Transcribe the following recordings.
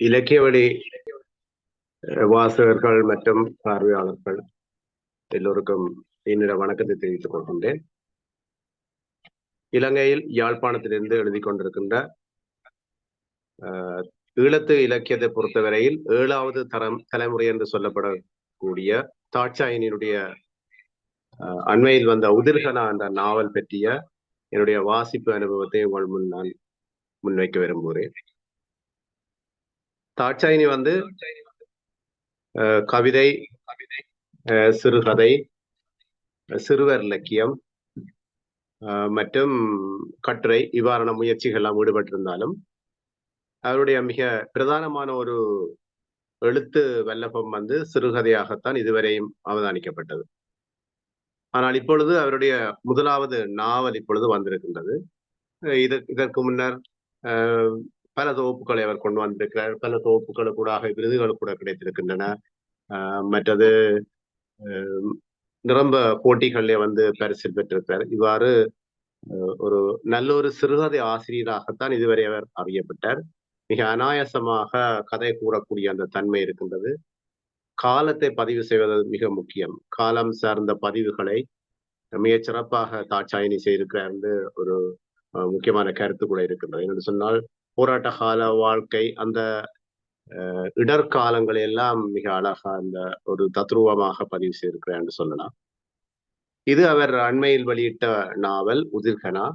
இலக்கிய வழி வாசகர்கள் மற்றும் பார்வையாளர்கள் எல்லோருக்கும் என்னிட வணக்கத்தை தெரிவித்துக் கொள்கின்றேன். இலங்கையில் யாழ்ப்பாணத்திலிருந்து எழுதி கொண்டிருக்கின்ற ஈழத்து இலக்கியத்தை பொறுத்தவரையில் 7வது தலைமுறை என்று சொல்லப்படக்கூடிய தாட்சாயினியுடைய அண்மையில் வந்த உதிர்கனா என்ற நாவல் பற்றிய என்னுடைய வாசிப்பு அனுபவத்தை உங்கள் முன் நான் முன்வைக்க விரும்புகிறேன். தாட்சாயினி கவிதை, சிறுகதை, சிறுவர் இலக்கியம் மற்றும் கட்டுரை இவ்வாறான முயற்சிகள்லாம் ஈடுபட்டிருந்தாலும் அவருடைய மிக பிரதானமான ஒரு எழுத்து வல்லபம் சிறுகதையாகத்தான் இதுவரையும் அவதானிக்கப்பட்டது. ஆனால் இப்பொழுது அவருடைய முதலாவது நாவல் இப்பொழுது வந்திருக்கின்றது. இதற்கு முன்னர் பல தொகுப்புகளை அவர் கொண்டு வந்திருக்கிறார். பல தொகுப்புகளுக்கூடாக விருதுகள் கூட கிடைத்திருக்கின்றன. மற்றது நிரம்ப போட்டிகளிலே பரிசில் பெற்றிருக்கிறார். இவ்வாறு ஒரு நல்ல ஒரு சிறுகதை ஆசிரியராகத்தான் இதுவரை அவர் அறியப்பட்டார். மிக அனாயாசமாக கதை கூறக்கூடிய அந்த தன்மை இருக்கின்றது. காலத்தை பதிவு செய்வது மிக முக்கியம். காலம் சார்ந்த பதிவுகளை மிகச் சிறப்பாக தாட்சாயினி செய்திருக்கிறார் என்று ஒரு முக்கியமான கருத்து கூட இருக்கின்றது. என்று சொன்னால் போராட்ட கால வாழ்க்கை, அந்த இடர்காலங்களை எல்லாம் மிக அழகா அந்த ஒரு தத்ரூபமாக பதிவு செய்திருக்கிறார் என்று சொல்லலாம். இது அவர் அண்மையில் வெளியிட்ட நாவல் உதிர்கனா.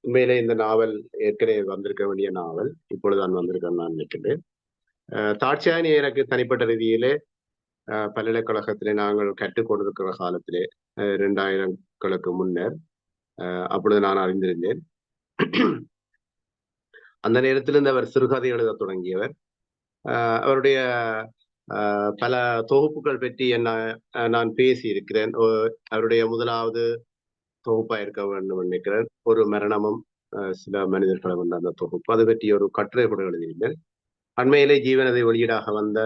உண்மையிலே இந்த நாவல் ஏற்கனவே வந்திருக்க வேண்டிய நாவல், இப்பொழுதுதான் வந்திருக்கேன் நான் நினைக்கின்றேன். தாட்சாயினி எனக்கு தனிப்பட்ட ரீதியிலே பல்கலைக்கழகத்திலே நாங்கள் கற்றுக் கொண்டிருக்கிற காலத்திலே 2000களுக்கு முன்னர் அப்பொழுது நான் அறிந்திருந்தேன். அந்த நேரத்திலிருந்து அவர் சிறுகதை எழுத தொடங்கியவர். அவருடைய பல தொகுப்புகள் பற்றி நான் பேசி இருக்கிறேன். அவருடைய முதலாவது தொகுப்பா இருக்க வேண்டும் நினைக்கிறேன். ஒரு மரணமும் சில மனிதர்களும் அந்த தொகுப்பு, அது பற்றி ஒரு கட்டுரை கூட எழுதியிருந்தேன். அண்மையிலே ஜீவனதை வெளியீடாக வந்த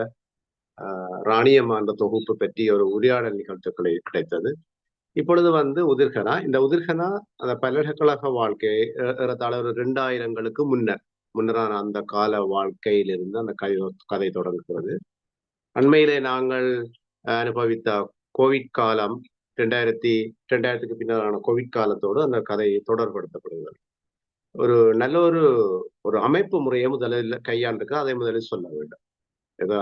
ராணியம்மா என்ற தொகுப்பு பற்றி ஒரு உரையாடல் நிகழ்ச்சிகளை கிடைத்தது. இப்பொழுது உதிர்கனா. இந்த உதிர்கனா அந்த பல்கலைக்கழக வாழ்க்கை ஏறத்தாழ ஒரு 2000களுக்கு முன்னரான அந்த கால வாழ்க்கையிலிருந்து அந்த கதை தொடங்குகிறது. அண்மையிலே நாங்கள் அனுபவித்த கோவிட் காலம், 2000க்கு பின்னரான கோவிட் காலத்தோடு அந்த கதை தொடர்படுத்தப்படுகிறது. ஒரு நல்ல ஒரு அமைப்பு முறையை முதலில் கையாண்டிருக்கு. அதை முதலில் சொல்ல வேண்டும்.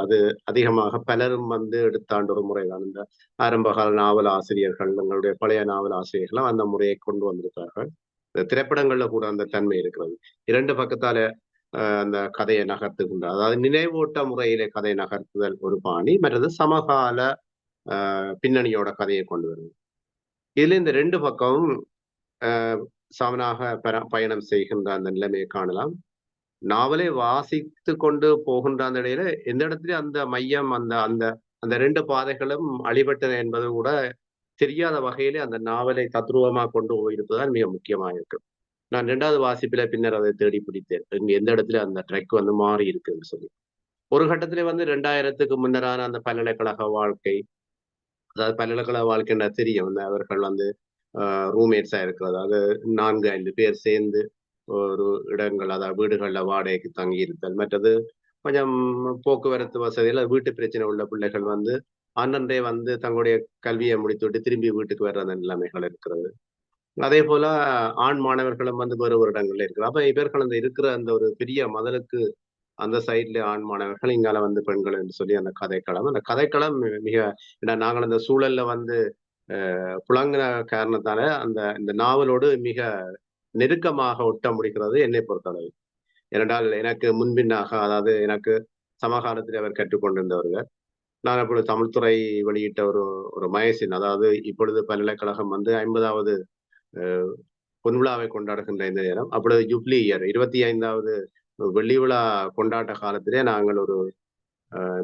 அது அதிகமாக பலரும் எடுத்தாண்ட ஒரு முறைதான். இந்த ஆரம்பகால நாவல் ஆசிரியர்கள், எங்களுடைய பழைய நாவல் ஆசிரியர்களும் அந்த முறையை கொண்டு வந்திருக்கிறார்கள். திரைப்படங்கள்ல கூட அந்த தன்மை இருக்கிறது. 2 பக்கத்தால அந்த கதையை நகர்த்துகின்ற, அதாவது நினைவூட்ட முறையிலே கதை நகர்த்துதல் ஒரு பாணி, மற்றது சமகால பின்னணியோட கதையை கொண்டு வருவது. இதுல இந்த 2 பக்கமும் சமனாக பயணம் செய்கின்ற அந்த நிலைமையை காணலாம். நாவலை வாசித்து கொண்டு போகின்ற அந்த இடையில எந்த இடத்துலயும் அந்த மையம், அந்த 2 பாதைகளும் அழிபட்டன என்பது கூட தெரியாத வகையிலே அந்த நாவலை தத்ரூபமாக கொண்டு போயிருப்பதுதான் மிக முக்கியமாக இருக்கு. நான் 2வது வாசிப்பில பின்னர் அதை தேடி பிடித்தேன். எந்த இடத்துல அந்த ட்ரெக் மாறி இருக்குன்னு சொல்லி. ஒரு கட்டத்திலே 2000க்கு முன்னரான அந்த பல்கலைக்கழக வாழ்க்கை, அதாவது பல்கலைக்கழக வாழ்க்கைன்னா தெரியும். அவர்கள் ரூம்மேட்ஸா இருக்கிறது, அதாவது 4-5 பேர் சேர்ந்து ஒரு இடங்கள், அதாவது வீடுகள்ல வாடகைக்கு தங்கி இருத்தல், மற்றது கொஞ்சம் போக்குவரத்து வசதியில வீட்டு பிரச்சனை உள்ள பிள்ளைகள் அன்றே தங்களுடைய கல்வியை முடித்துவிட்டு திரும்பி வீட்டுக்கு வர்ற அந்த நிலைமைகள் இருக்கிறது. அதே போல ஆண் மாணவர்களும் வேறு ஒரு இடங்கள்ல இருக்கிறார். அப்ப இவர்கள் இருக்கிற அந்த ஒரு பெரிய மதலுக்கு அந்த சைட்ல ஆண் மாணவர்கள், இங்கால பெண்கள் என்று சொல்லி அந்த கதைக்களம் மிக நாங்கள் அந்த சூழல்ல புழங்கின காரணத்தால இந்த நாவலோடு மிக நெருக்கமாக ஒட்ட முடிகிறது என்னை பொறுத்தளவு. ஏனென்றால் எனக்கு முன்பின்னாக, அதாவது எனக்கு சமகாலத்தில் அவர் கற்றுக்கொண்டிருந்தவர்கள், நான் அப்பொழுது தமிழ்துறை வெளியிட்ட ஒரு மயசின், அதாவது இப்பொழுது பல்கலைக்கழகம் 50வது பொன்விழாவை கொண்டாடுகின்ற இந்த நேரம், அப்பொழுது ஜூப்ளி இயர் 25வது வெள்ளி விழா கொண்டாட்ட காலத்திலே நாங்கள் ஒரு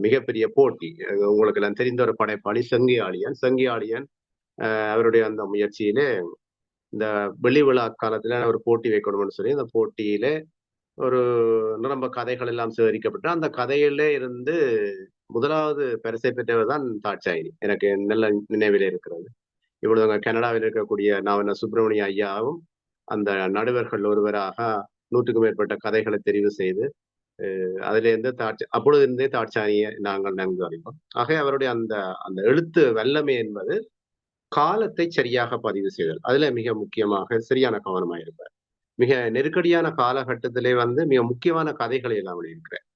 மிகப்பெரிய போட்டி, உங்களுக்கு எல்லாம் தெரிந்த ஒரு படைப்பாளி செங்கியாளியன் அவருடைய அந்த முயற்சியிலே இந்த வெள்ளி விழா காலத்துல ஒரு போட்டி வைக்கணும்னு சொல்லி அந்த போட்டியிலே ஒரு நிரம்ப கதைகள் எல்லாம் சேகரிக்கப்பட்டு அந்த கதையிலே இருந்து முதலாவது பரிசை பெற்றவர் தான் தாட்சாயினி. எனக்கு நல்ல நினைவிலே இருக்கிறது. இவ்வளவு கனடாவில் இருக்கக்கூடிய நாவலர் சுப்பிரமணிய ஐயாவும் அந்த நடுவர்கள் ஒருவராக 100க்கும் மேற்பட்ட கதைகளை தெரிவு செய்து அதிலிருந்து அப்பொழுது இருந்தே தாட்சாயினியை நாங்கள் நன்கு அறிவோம். ஆக அவருடைய அந்த அந்த எழுத்து வல்லமை என்பது காலத்தை சரியாக பதிவு செய்தல். அதுல மிக முக்கியமாக சரியான கவனமாயிருப்பார். மிக நெருக்கடியான காலகட்டத்திலே மிக முக்கியமான கதைகளை எல்லாம் எழுதியிருக்கிறார்.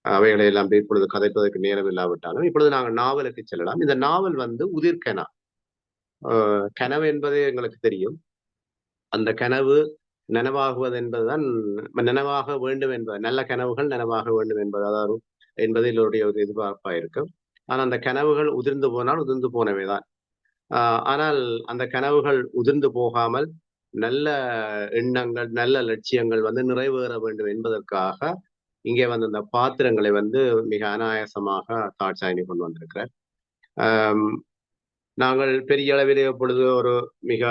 அவைகளை எல்லாம் இப்பொழுது கதைப்பதற்கு நேரம் இல்லாவிட்டாலும், இப்பொழுது நாங்கள் நாவலுக்கு செல்லலாம். இந்த நாவல் உதிர்கனா. கனவு என்பது எங்களுக்கு தெரியும். அந்த கனவு நனவாகுவது என்பதுதான் நனவாக வேண்டும் என்பது நல்ல கனவுகள் நனவாக வேண்டும் என்பது எல்லோருடைய ஒரு எதிர்பார்ப்பா இருக்கும். ஆனா அந்த கனவுகள் உதிர்ந்து போனால் உதிர்ந்து போனவைதான். ஆனால் அந்த கனவுகள் உதிர்ந்து போகாமல் நல்ல எண்ணங்கள், நல்ல லட்சியங்கள் நிறைவேற வேண்டும் என்பதற்காக இங்கே இந்த பாத்திரங்களை மிக அனாயாசமாக தாட்சாயினி கொண்டு வந்திருக்கிறார். நாங்கள் பெரிய அளவிலே எப்பொழுது ஒரு மிக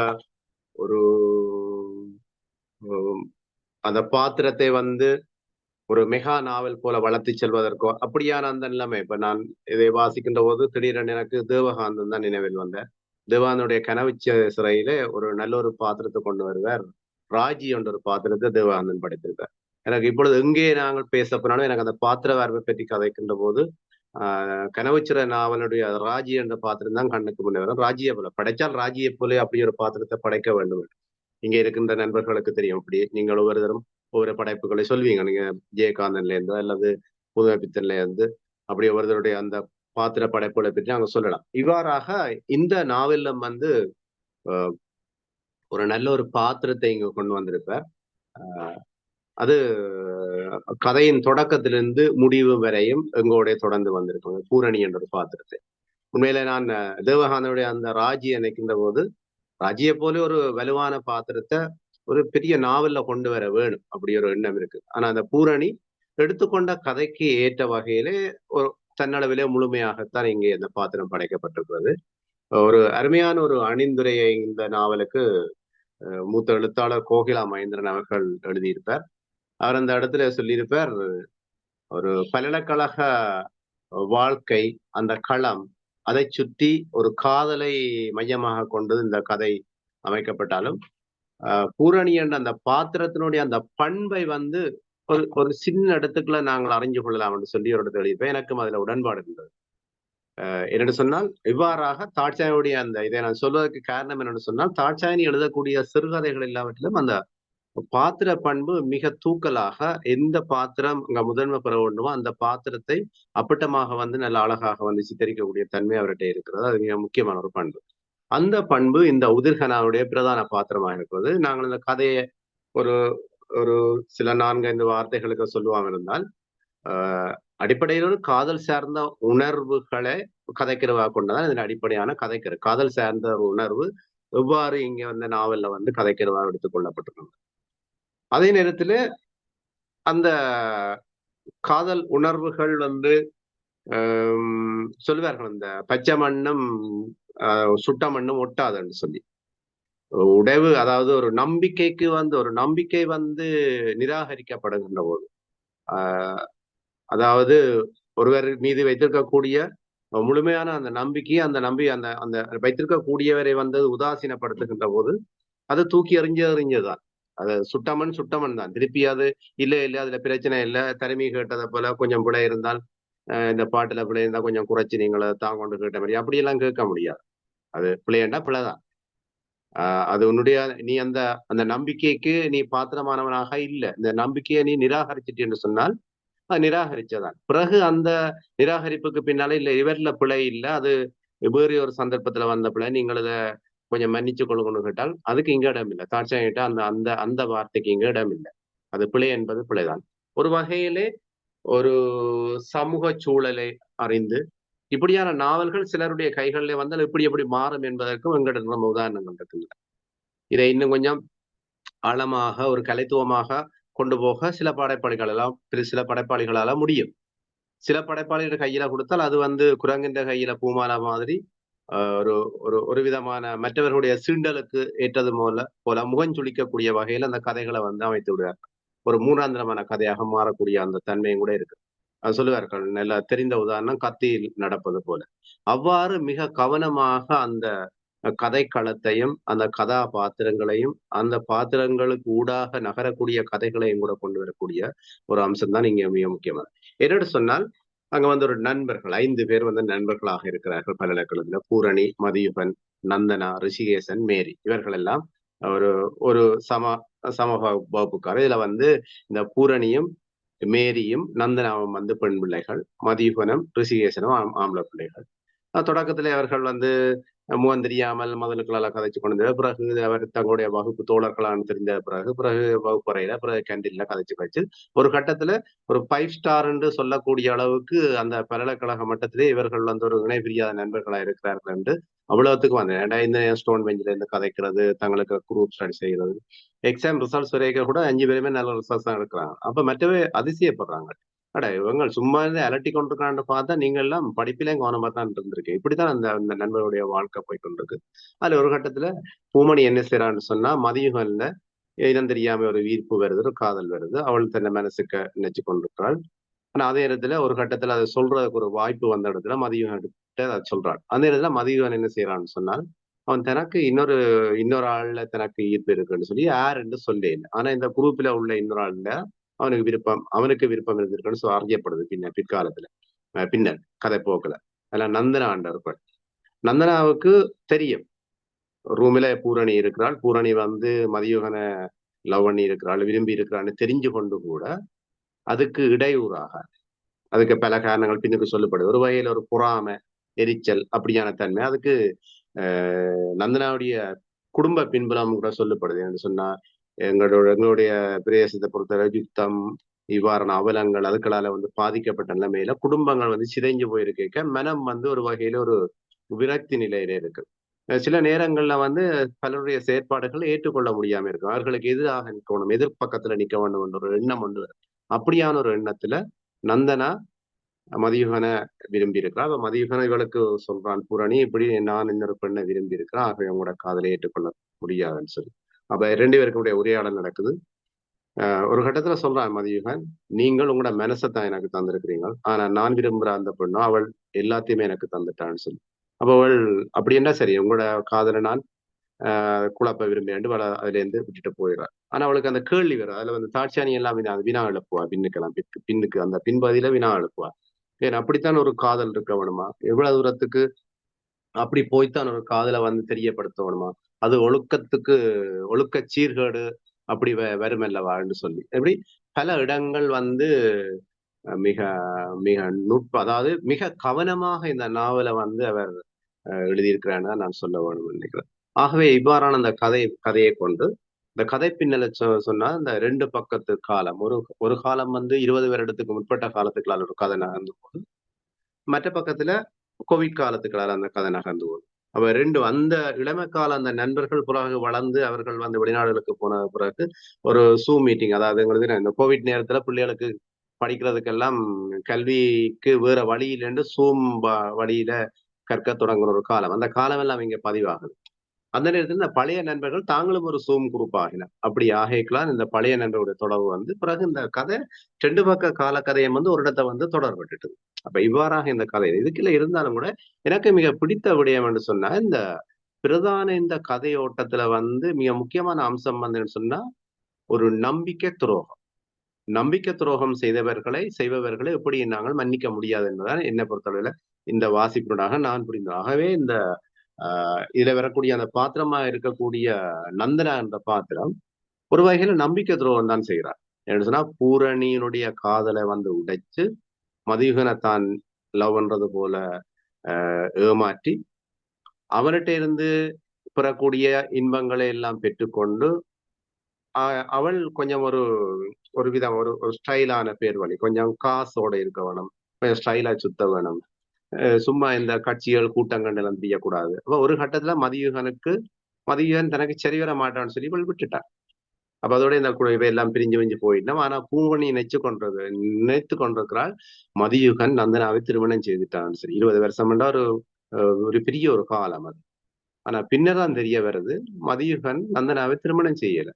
ஒரு அந்த பாத்திரத்தை ஒரு மெகா நாவல் போல வளர்த்து செல்வதற்கோ அப்படியான அந்த நிலைமை. இப்ப நான் இதை வாசிக்கின்ற போது திடீரென எனக்கு தேவகாந்தன் தான் நினைவில் வந்தேன். தேவானுடைய கனவு சிறையிலே ஒரு நல்ல ஒரு பாத்திரத்தை கொண்டு வருவார். ராஜி என்ற ஒரு பாத்திரத்தை தேவானந்தன் படைத்திருக்கார். எனக்கு இப்பொழுது எங்கே நாங்கள் பேச போனாலும் எனக்கு அந்த பாத்திர வரவை பற்றி கதைக்கின்ற போது கனவுச்சிற நாவலுடைய ராஜி என்ற பாத்திரம் தான் கண்ணுக்கு முன்னே வரும். ராஜியை போல படைச்சால் ராஜியை போல அப்படி ஒரு பாத்திரத்தை படைக்க வேண்டும். இங்கே இருக்கின்ற நண்பர்களுக்கு தெரியும். அப்படி நீங்கள் ஒவ்வொரு தரம் ஒவ்வொரு படைப்புகளை சொல்வீங்க. நீங்க ஜெயகாந்தன்ல இருந்து அல்லது புதுமைப்பித்தன்ல இருந்து அப்படி ஒவ்வொருத்தருடைய அந்த பாத்திர படைப்புகளை பற்றி நாங்க சொல்லலாம். இவ்வாறாக இந்த நாவல்ல ஒரு நல்ல ஒரு பாத்திரத்தை இங்க கொண்டு வந்திருப்பார். அது கதையின் தொடக்கத்திலிருந்து முடிவு வரையும் எங்களோட தொடர்ந்து வந்திருக்கும். பூரணி என்ற ஒரு பாத்திரத்தை உண்மையில நான் தேவகாந்தனுடைய அந்த ராஜியை நினைக்கின்ற போது ராஜியை போல ஒரு வலுவான பாத்திரத்தை ஒரு பெரிய நாவல்ல கொண்டு வர வேணும் அப்படி ஒரு எண்ணம் இருக்கு. ஆனா அந்த பூரணி எடுத்துக்கொண்ட கதைக்கு ஏற்ற வகையிலே ஒரு தன்னளவிலே முழுமையாகத்தான் இங்கே இந்த பாத்திரம் படைக்கப்பட்டிருக்கிறது. ஒரு அருமையான ஒரு அணிந்துரையை இந்த நாவலுக்கு மூத்த எழுத்தாளர் கோகிலா மகேந்திரன் அவர்கள் எழுதியிருப்பார். அவர் அந்த இடத்துல சொல்லியிருப்பார், ஒரு பல்கலைக்கழக வாழ்க்கை, அந்த களம், அதை சுற்றி ஒரு காதலை மையமாக கொண்டு இந்த கதை அமைக்கப்பட்டாலும் பூரணி என்ற அந்த பாத்திரத்தினுடைய அந்த பண்பை ஒரு ஒரு சின்ன இடத்துக்குள்ள நாங்கள் அறிஞ்சு கொள்ளலாம் என்று சொல்லி ஒரு இடத்துல எழுதியிருப்பேன். எனக்கும் அதுல உடன்பாடு இருந்தது. என்னென்னு சொன்னால் இவ்வாறாக தாட்சாயினுடைய அந்த இதை நான் சொல்வதற்கு காரணம் என்னென்னு சொன்னால் தாட்சாயினி எழுதக்கூடிய சிறுகதைகள் எல்லாவற்றிலும் அந்த பாத்திர பண்பு மிக தூக்கலாக எந்த பாத்திரம் அங்க முதன்மை பெற வேண்டுமோ அந்த பாத்திரத்தை அப்பட்டமாக நல்ல அழகாக சித்தரிக்கக்கூடிய தன்மை அவர்கிட்ட இருக்கிறது. அது மிக முக்கியமான ஒரு பண்பு. அந்த பண்பு இந்த உதிர்கனாவுடைய பிரதான பாத்திரமாக இருக்கிறது. நாங்கள் இந்த கதையை ஒரு ஒரு சில 4-5 வார்த்தைகளுக்கு சொல்லுவாங்க இருந்தால் அடிப்படையில் ஒரு காதல் சார்ந்த உணர்வுகளை கதைக்கிறவா கொண்டதான் இதன் அடிப்படையான கதைக்கிற காதல் சார்ந்த ஒரு உணர்வு எவ்வாறு இங்க நாவல்ல கதைக்கிறவா எடுத்துக்கொள்ளப்பட்டிருக்காங்க. அதே நேரத்துல அந்த காதல் உணர்வுகள் சொல்லுவார்கள், இந்த பச்சை மண்ணும் சுட்ட மண்ணும் ஒட்டாதுன்னு சொல்லி. உடைவு, அதாவது ஒரு நம்பிக்கைக்கு ஒரு நம்பிக்கை நிராகரிக்கப்படுகின்ற போது அதாவது ஒருவர் மீது வைத்திருக்கக்கூடிய முழுமையான அந்த நம்பிக்கையை அந்த அந்த வைத்திருக்கக்கூடியவரை உதாசீனப்படுத்துகின்ற போது அது தூக்கி எறிஞ்சதுதான். அது சுட்டமன் தான். திருப்பி அது இல்லை அதுல பிரச்சனை இல்லை, தனிமை கேட்டதை போல கொஞ்சம் பிழை இருந்தால் இந்த பாட்டுல பிழை இருந்தா கொஞ்சம் குறைச்சி நீங்களை தான் கொண்டு கேட்ட மாதிரி அப்படியெல்லாம் கேட்க முடியாது. அது பிழையண்டா பிழைதான். அது உன்னுடைய நீ அந்த அந்த நம்பிக்கைக்கு நீ பாத்திரமானவனாக இல்லை, இந்த நம்பிக்கையை நீ நிராகரிச்சிட்டு என்று சொன்னால் அது நிராகரிச்சதான். பிறகு அந்த நிராகரிப்புக்கு பின்னால இல்ல இவர்ல பிழை இல்லை, அது வேறு ஒரு சந்தர்ப்பத்துல வந்த பிழை, நீங்கள் இதை கொஞ்சம் மன்னிச்சு கொள்ளுங்கன்னு கேட்டால் அதுக்கு இங்க இடம் இல்லை. தாட்சாயிட்ட அந்த அந்த அந்த வார்த்தைக்கு இங்க இடம் இல்லை. அது பிழை என்பது பிழைதான். ஒரு வகையிலே ஒரு சமூக சூழலை அறிந்து இப்படியான நாவல்கள் சிலருடைய கைகளிலே வந்தால் எப்படி மாறும் என்பதற்கும் எங்களிடம் நம்ம உதாரணங்கள் இருக்குங்க. இதை இன்னும் கொஞ்சம் ஆழமாக ஒரு கலைத்துவமாக கொண்டு போக சில படைப்பாளிகளால முடியும். சில படைப்பாளிகள் கையில கொடுத்தால் அது குரங்கின்ற கையில பூமால மாதிரி ஒரு ஒரு ஒரு விதமான மற்றவர்களுடைய சீண்டலுக்கு ஏற்றது போல முகஞ்சுளிக்கக்கூடிய வகையில அந்த கதைகளை அமைத்து விடுவார். ஒரு மூன்றாந்திரமான கதையாக மாறக்கூடிய அந்த தன்மையும் கூட இருக்கு. அது சொல்லுவார்கள், நல்ல தெரிந்த உதாரணம் கத்தியில் நடப்பது போல. அவ்வாறு மிக கவனமாக அந்த கதைக்களத்தையும் அந்த கதாபாத்திரங்களையும் அந்த பாத்திரங்களுக்கு ஊடாக நகரக்கூடிய கதைகளையும் கூட கொண்டு வரக்கூடிய ஒரு அம்சம் தான் இங்க மிக முக்கியமானது. என்னென்னு சொன்னால் அங்க வந்து ஒரு நண்பர்கள் 5 பேர் வந்து நண்பர்களாக இருக்கிறார்கள் பல்கலைக்கழகத்துல. பூரணி, மதியுகன், நந்தனா, ரிஷிகேசன், மேரி இவர்கள் எல்லாம் ஒரு ஒரு சம வகுப்புக்காரர். இதுல வந்து இந்த பூரணியும் மேரியும் நந்தனாவும் வந்து பெண் பிள்ளைகள், மதியுகனும் ரிஷிகேசனும் ஆம்பளை பிள்ளைகள். தொடக்கத்திலே அவர்கள் வந்து முகம் தெரியாமல் முதலுக்குள்ள கதைச்சு கொண்டு பிறகு அவர் தங்களுடைய வகுப்பு தோழர்களான்னு தெரிந்த பிறகு வகுப்பறையில பிறகு கேண்டீன்ல கதைச்சு வச்சு ஒரு கட்டத்துல ஒரு 5 ஸ்டார் என்று சொல்லக்கூடிய அளவுக்கு அந்த பல்கலைக்கழக மட்டத்திலே இவர்கள் வந்து ஒரு இணை பிரியாத நண்பர்களா இருக்கிறார்கள் என்று அவ்வளவுத்துக்கு வந்தேன். ஏன்டா இந்த ஸ்டோன் பெஞ்சில இருந்து கதைக்கிறது, தங்களுக்கு குரூப் ஸ்டடி செய்கிறது, எக்ஸாம் ரிசல்ட்ஸ் வரைக்கும் கூட 5 பேருமே நல்ல ரிசல்ட்ஸ் தான் எடுக்கிறாங்க. அப்ப மற்றவே அதிசயப்படுறாங்க. அட இவங்க சும்மா இருந்து அலட்டி கொண்டிருக்கான்னு பார்த்தா நீங்க எல்லாம் படிப்பிலையும் கவனமா தான் இருந்திருக்கு. இப்படித்தான் அந்த அந்த நண்பருடைய வாழ்க்கை போய் கொண்டிருக்கு. அதுல ஒரு கட்டத்துல பூமணி என்ன செய்யறான்னு சொன்னா மதியுகன்ல இனம் தெரியாம ஒரு ஈர்ப்பு வருது, ஒரு காதல் வருது. அவள் தன்னை மனசுக்கு நினைச்சு கொண்டிருக்கிறாள். ஆனா அதே இடத்துல ஒரு கட்டத்துல அதை சொல்றதுக்கு ஒரு வாய்ப்பு வந்த இடத்துல மதியுகன் கிட்ட அதை சொல்றாள். அந்த இடத்துல மதியுகன் என்ன செய்யறான்னு சொன்னால் அவன் தனக்கு இன்னொரு ஆள்ல தனக்கு ஈர்ப்பு இருக்குன்னு சொல்லி யாருன்னு சொல்லேன். ஆனா இந்த குரூப்ல உள்ள இன்னொரு ஆள்ல அவனுக்கு விருப்பம் இருந்திருக்குன்னு அறியப்படுது பிற்காலத்துல பின்னர் கதை போக்குல. அதுல நந்தனா இருப்பாள். நந்தனாவுக்கு தெரியும் ரூமில பூரணி இருக்கிறாள், பூரணி வந்து மதியுகனை லவ் பண்ணி இருக்கிறாள், விரும்பி இருக்கிறான்னு தெரிஞ்சு கொண்டு கூட அதுக்கு இடையூறாக அதுக்கு பல காரணங்கள் பின்னுக்கு சொல்லப்படுது. ஒரு வகையில ஒரு பொறாமை, எரிச்சல் அப்படியான தன்மை அதுக்கு நந்தனாவுடைய குடும்ப பின்புலம் கூட சொல்லப்படுது. என்று சொன்னா எங்களுடைய பிரதேசத்தை பொறுத்தவரை யுத்தம் இவ்வாறான அவலங்கள் அதுக்களால வந்து பாதிக்கப்பட்ட நிலைமையில குடும்பங்கள் வந்து சிதைஞ்சு போயிருக்க மனம் வந்து ஒரு வகையில ஒரு விரக்தி நிலையில இருக்கு. சில நேரங்கள்ல வந்து பலருடைய செயற்பாடுகளை ஏற்றுக்கொள்ள முடியாம இருக்கும். அவர்களுக்கு எதிராக நிற்கணும், எதிர்பக்கத்துல நிக்க வேண்டும் என்ற ஒரு எண்ணம் வந்து வரும். அப்படியான ஒரு எண்ணத்துல நந்தனா மதியுகனை விரும்பி இருக்கிறான். அப்ப மதியுகனை இவளுக்கு சொல்றான் பூரணி, இப்படி நான் இன்னொரு பெண்ணை விரும்பி இருக்கிறேன், ஆகவே உங்களோட காதலை ஏற்றுக்கொள்ள முடியாதுன்னு சொல்லி. அப்ப 2 பேருக்குடைய உரையாடல் நடக்குது. ஒரு கட்டத்துல சொல்றான் மதியுகன், நீங்கள் உங்களோட மனசைத்தான் எனக்கு தந்திருக்கிறீங்க, ஆனா நான் விரும்புற அந்த பெண்ணும் அவள் எல்லாத்தையுமே எனக்கு தந்துட்டான்னு சொல்லி. அப்ப அவள் அப்படி என்ன சரி உங்களோட காதலை நான் குழப்ப விரும்பி அதுல இருந்து விட்டுட்டு போயிடுறாள். ஆனா அவளுக்கு அந்த கேள்வி வரும். அதுல வந்து தாட்சாணி எல்லாம் வினா எழுப்புவா, பின்னுக்கு அந்த பின்பகுதியில வினா எழுப்புவா. ஏன் அப்படித்தான் ஒரு காதல் இருக்க வேணுமா? எவ்வளவு தூரத்துக்கு அப்படி போய்த்தான் ஒரு காதலை வந்து தெரியப்படுத்த வேணுமா? அது ஒழுக்க சீர்கேடு அப்படி வருமல்லவான்னு சொல்லி எப்படி பல இடங்கள் வந்து மிக மிக அதாவது மிக கவனமாக இந்த நாவலை வந்து அவர் எழுதியிருக்கிறான்னு தான் நான் சொல்ல வேணும் நினைக்கிறேன். ஆகவே இவ்வாறான அந்த கதையை கொண்டு இந்த கதை பின்னலை சொன்னா இந்த 2 பக்கத்து காலம் ஒரு காலம் வந்து 20 வருடத்துக்கு முற்பட்ட காலத்துக்களால் ஒரு கதை நகர்ந்து போகுது. மற்ற பக்கத்துல கோவிட் காலத்துக்களால் அந்த கதை நகர்ந்து போகுது. அப்ப அந்த இளமை கால அந்த நண்பர்கள் பிறகு வளர்ந்து அவர்கள் வந்து வெளிநாடுகளுக்கு போன பிறகு ஒரு ஜூம் மீட்டிங், அதாவது இந்த கோவிட் நேரத்துல பிள்ளைகளுக்கு படிக்கிறதுக்கெல்லாம் கல்விக்கு வேற வழி இல்லைன்னு ஜூம் வழியில கற்க தொடங்குற ஒரு காலம். அந்த காலம் எல்லாம் இங்க பதிவாகுது. அந்த நேரத்தில் இந்த பழைய நண்பர்கள் தாங்களும் ஒரு ஜூம் குரூப் ஆகினார். அப்படி ஆகிக்கலாம் இந்த பழைய நண்பருடைய தொடர்பு வந்து பிறகு இந்த கதை 2 பக்க கால கதையும் வந்து ஒரு இடத்தை வந்து தொடர்பட்டுட்டது. அப்ப இவ்வாறாக இந்த கதை இதுக்குள்ள இருந்தாலும் கூட எனக்கு மிக பிடித்த விடயம் என்று சொன்னா இந்த பிரதான இந்த கதையோட்டத்துல வந்து மிக முக்கியமான அம்சம் வந்து சொன்னா ஒரு நம்பிக்கை துரோகம் செய்பவர்களை எப்படி நாங்கள் மன்னிக்க முடியாது என்பதுதான் என்னை பொறுத்தளவுல இந்த வாசிப்பினூடாக நான் புரிந்தேன். ஆகவே இந்த இதுல வரக்கூடிய அந்த பாத்திரமா இருக்கக்கூடிய நந்தனா என்ற பாத்திரம் ஒரு வகையில நம்பிக்கை துரோகம் தான் செய்கிறார். என்ன சொன்னா பூரணியினுடைய காதலை வந்து உடைச்சு மதியுகனை தான் லவ் பண்றது போல ஏமாற்றி அவர்கிட்ட இருந்து பெறக்கூடிய இன்பங்களை எல்லாம் பெற்றுக்கொண்டு அவள் கொஞ்சம் ஒரு விதம் ஒரு ஸ்டைலான பேர் வழி, கொஞ்சம் காசோட இருக்க வேணும், கொஞ்சம் ஸ்டைலா சுத்த வேணும், சும்மா இந்த கட்சிகள் கூட்டங்கள் எல்லாம் தெரியக்கூடாது. அப்ப ஒரு கட்டத்துல மதியுகன் தனக்கு சரி வர மாட்டான்னு சொல்லி இவள் விட்டுட்டான். அப்ப அதோட இந்த இவை எல்லாம் பிரிஞ்சு போயிட்டோம். ஆனா பூவணி நினைத்து கொண்டிருக்கிறாள் மதியுகன் நந்தனாவை திருமணம் செய்துட்டான்னு சொல்லி. 20 வருஷம் ஒரு பெரிய ஒரு காலம் அது. ஆனா பின்னதான் தெரிய வருது மதியுகன் நந்தனாவை திருமணம் செய்யல.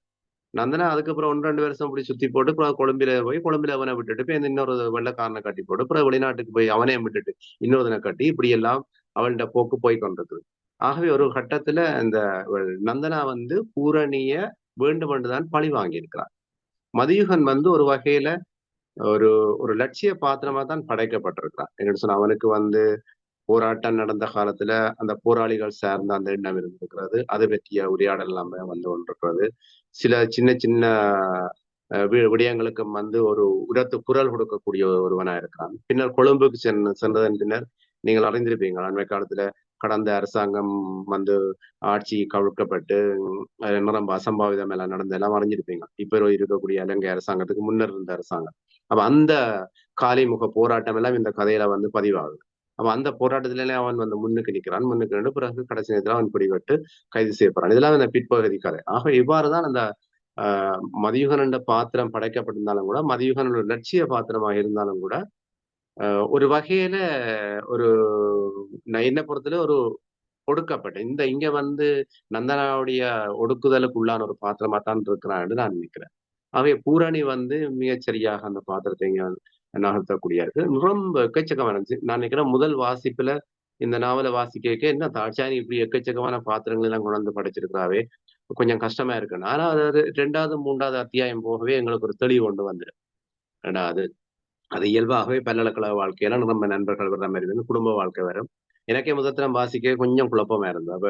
நந்தனா அதுக்கப்புறம் 1-2 வருஷம் அப்படி சுத்தி போட்டு கொழும்புல அவனை விட்டுட்டு போய் இன்னொரு வெள்ளைக்காரனை கட்டி போட்டு அப்புறம் வெளிநாட்டுக்கு போய் அவனையும் விட்டுட்டு இன்னொருதனை கட்டி இப்படி எல்லாம் அவள்கிட்ட போக்கு போய் கொண்டிருக்குது. ஆகவே ஒரு கட்டத்துல இந்த நந்தனா வந்து பூரணிய வேண்டும் என்றுதான் பழி வாங்கியிருக்கிறார். மதியுகன் வந்து ஒரு வகையில ஒரு ஒரு லட்சிய பாத்திரமா தான் படைக்கப்பட்டிருக்கிறான். என்னன்னு சொன்னா அவனுக்கு வந்து போராட்டம் நடந்த காலத்துல அந்த போராளிகள் சார்ந்த அந்த எண்ணம் இருந்திருக்கிறது. அதை பற்றிய உரையாடல் நம்ம வந்து கொண்டிருக்கிறது. சில சின்ன சின்ன விடயங்களுக்கு வந்து ஒரு உரத்து குரல் கொடுக்கக்கூடிய ஒருவனா இருக்கிறான். பின்னர் கொழும்புக்கு சென்றதன் பின்னர் நீங்கள் அறிந்திருப்பீங்க அண்மை காலத்துல கடந்த அரசாங்கம் வந்து ஆட்சி கவிழ்க்கப்பட்டு ரொம்ப அசம்பாவிதம் எல்லாம் நடந்து எல்லாம் அறிஞ்சிருப்பீங்க. இப்ப இருக்கக்கூடிய இலங்கை அரசாங்கத்துக்கு முன்னர் இருந்த அரசாங்கம். அப்ப அந்த காலிமுக போராட்டம் எல்லாம் இந்த கதையில வந்து பதிவாகுது. அப்ப அந்த போராட்டத்திலே அவன் வந்து முன்னுக்கு நிற்கிறான். முன்னுக்கு நின்று பிறகு கடைசி நேரத்தில் அவன் பிடிபட்டு கைது செய்யப்படுறான். இதெல்லாம் அந்த பிற்பகுதி கதை. ஆக இவ்வாறுதான் அந்த மதியுகன் என்ற பாத்திரம் படைக்கப்பட்டிருந்தாலும் கூட மதியுகன் ஒரு லட்சிய பாத்திரமாக இருந்தாலும் கூட ஒரு வகையில ஒரு என்ன பொறுத்தல ஒரு ஒடுக்கப்பட்ட இங்க வந்து நந்தனாவுடைய ஒடுக்குதலுக்கு உள்ளான ஒரு பாத்திரமா தான் இருக்கிறான்னு நான் நினைக்கிறேன். அவை பூரணி வந்து மிகச்சரியாக அந்த பாத்திரத்தை இங்க நகர்த்தக்கூடிய இருக்கு. ரொம்ப எக்கச்சக்கமான நான் நினைக்கிறேன் முதல் வாசிப்புல இந்த நாவலை வாசிக்க என்ன தாட்சாயணி இப்படி எக்கச்சக்கமான பாத்திரங்கள் எல்லாம் கொண்டு படைச்சிருக்கிறாவே கொஞ்சம் கஷ்டமா இருக்கு. ஆனா அதாவது 2வது 3வது அத்தியாயம் போகவே எங்களுக்கு ஒரு தெளிவு கொண்டு வந்துடும். ஏன்னா அது இயல்பாகவே பல்கலைக்கழக வாழ்க்கையில நம்ம நண்பர்கள் வர்ற மாதிரி இருந்து குடும்ப வாழ்க்கை வரும். எனக்கே முதத்திரம் வாசிக்க கொஞ்சம் குழப்பமா இருந்தது. அப்ப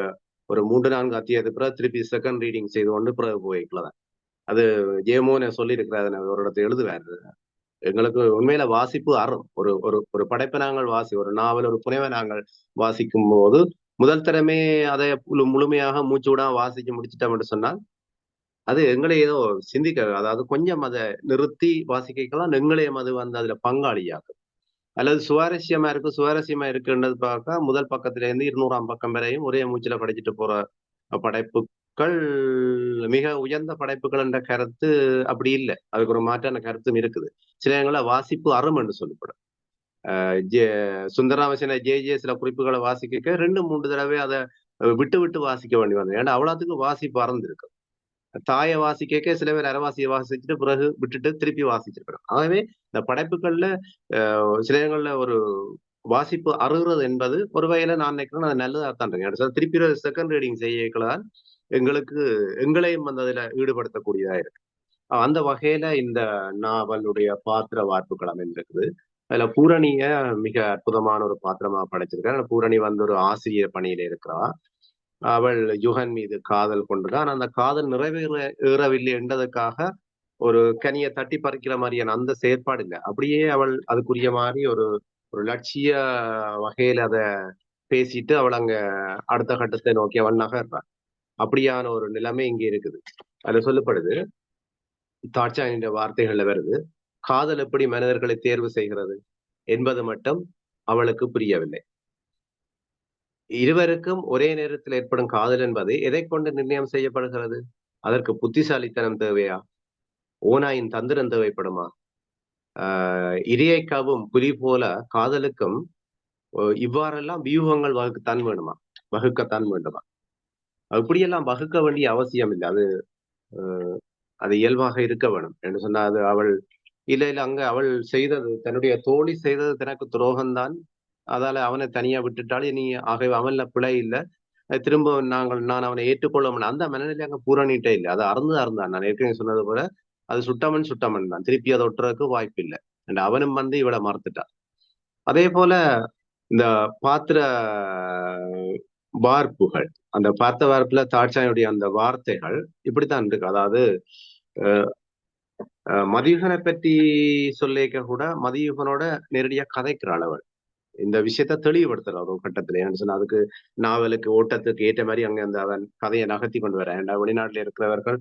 ஒரு 3-4 அத்தியாயத்துக்கு பிறகு திருப்பி செகண்ட் ரீடிங் செய்து கொண்டு பிறகு போய்க்கலாம். அது ஜெயமோகன் சொல்லி இருக்கிறாரு ஒரு இடத்துல எழுதுவாரு. எங்களுக்கு உண்மையில வாசிப்பு அறம். ஒரு ஒரு ஒரு படைப்பை நாங்கள் ஒரு நாவல் ஒரு புனைவை நாங்கள் வாசிக்கும் போது முதல் தரமே அதை முழுமையாக மூச்சு விடாம வாசிக்க முடிச்சிட்டோம் என்று சொன்னால் அது எங்களை ஏதோ சிந்திக்க அதாவது கொஞ்சம் அதை நிறுத்தி வாசிக்கலாம் எங்களையும் அது வந்து அதுல பங்காளியாகும். அல்லது சுவாரஸ்யமா இருக்குன்றது பார்க்க முதல் பக்கத்துல இருந்து 200ஆம் பக்கம் வரையும் ஒரே மூச்சுல படிச்சுட்டு போற படைப்புகள் மிக உயர்ந்த படைப்புகள் என்ற கருத்து அப்படி இல்லை. அதுக்கு ஒரு மாற்றான கருத்தும் இருக்குது. சில இடங்கள்ல வாசிப்பு அறம் என்று சொல்லப்படும். சுந்தரராமசன சில குறிப்புகளை வாசிக்க 2-3 தடவை அதை விட்டு விட்டு வாசிக்க வேண்டி வந்தது. ஏன்னா அவ்வளவுக்கு வாசிப்பு அறந்திருக்கு. தாயை வாசிக்க சில பேர் அரைவாசியை வாசிச்சுட்டு பிறகு விட்டுட்டு திருப்பி வாசிச்சிருக்கிறோம். ஆகவே இந்த படைப்புகள்ல சில இடங்கள்ல ஒரு வாசிப்பு அருகிறது என்பது ஒரு வகையில நான் நினைக்கிறேன் அது நல்லதா தான் இருக்கு. திருப்பி செகண்ட் ரீடிங் செய்யலாம் எங்களுக்கு எங்களையும் வந்து அதுல ஈடுபடுத்தக்கூடியதா இருக்கு. அந்த வகையில இந்த நாவலுடைய பாத்திர வார்ப்புகள் அமைந்திருக்குது. அதுல பூரணிய மிக அற்புதமான ஒரு பாத்திரமா படைச்சிருக்காரு. பூரணி வந்து ஒரு ஆசிரியர் பணியில இருக்கிறா. அவள் யுகன் மீது காதல் கொண்டுதான் அந்த காதல் நிறைவேறவில்லை என்றதுக்காக ஒரு கனியை தட்டி பறிக்கிற மாதிரியான அந்த செயற்பாடு இல்லை. அப்படியே அவள் அதுக்குரிய மாதிரி ஒரு ஒரு லட்சிய வகையில அத பேசிட்டு அவள் அங்க அடுத்த கட்டத்தை நோக்கி அவள் நகர்றாள். அப்படியான ஒரு நிலைமை இங்க இருக்குது. அதுல சொல்லப்படுது தாட்சாயின்ற வார்த்தைகள்ல வருது காதல் எப்படி மனிதர்களை தேர்வு செய்கிறது என்பது மட்டும் அவளுக்கு புரியவில்லை. இருவருக்கும் ஒரே நேரத்தில் ஏற்படும் காதல் என்பது எதை கொண்டு நிர்ணயம் செய்யப்படுகிறது? அதற்கு புத்திசாலித்தனம் தேவையா? ஓநாயின் தந்திரம் தேவைப்படுமா? இரையைக்காவும் புலி போல காதலுக்கும் இவ்வாறெல்லாம் வியூகங்கள் வகுக்கத்தான் வேணுமா? வகுக்கத்தான் வேண்டுமா? இப்படியெல்லாம் வகுக்க வேண்டிய அவசியம் இல்லை. அது இயல்பாக இருக்க வேணும் என்று சொன்னா அது அவள் இல்ல அங்க அவள் செய்தது தன்னுடைய தோழி செய்தது தனக்கு துரோகம்தான். அதால அவனை தனியா விட்டுட்டால் இனி ஆகவே அவன்ல பிழை இல்லை. திரும்ப நான் அவனை ஏற்றுக்கொள்ள அந்த மனநிலை அங்க பூரணிட்டே இல்லை. அது அறந்தான். நான் ஏற்கனவே சொன்னது போல அது சுட்டமன் தான். திருப்பி அதை ஒட்டுறதுக்கு வாய்ப்பு இல்லை. அவனும் வந்து இவளை மறுத்துட்டான். அதே போல இந்த பாத்திர வார்ப்புகள் அந்த பார்த்த வார்ப்புல தாட்சாயுடைய அந்த வார்த்தைகள் இப்படித்தான் இருக்கு. அதாவது மதியுகனை பற்றி சொல்லிக்க கூட மதியுகனோட நேரடியா கதைக்கிறாள் அவள். இந்த விஷயத்த தெளிவுபடுத்துற ஒரு கட்டத்துல ஏன்னு சொன்னா அதுக்கு நாவலுக்கு ஓட்டத்துக்கு ஏற்ற மாதிரி அங்க அந்த அவன் கதையை நகர்த்தி கொண்டு வர வெளிநாட்டுல இருக்கிறவர்கள்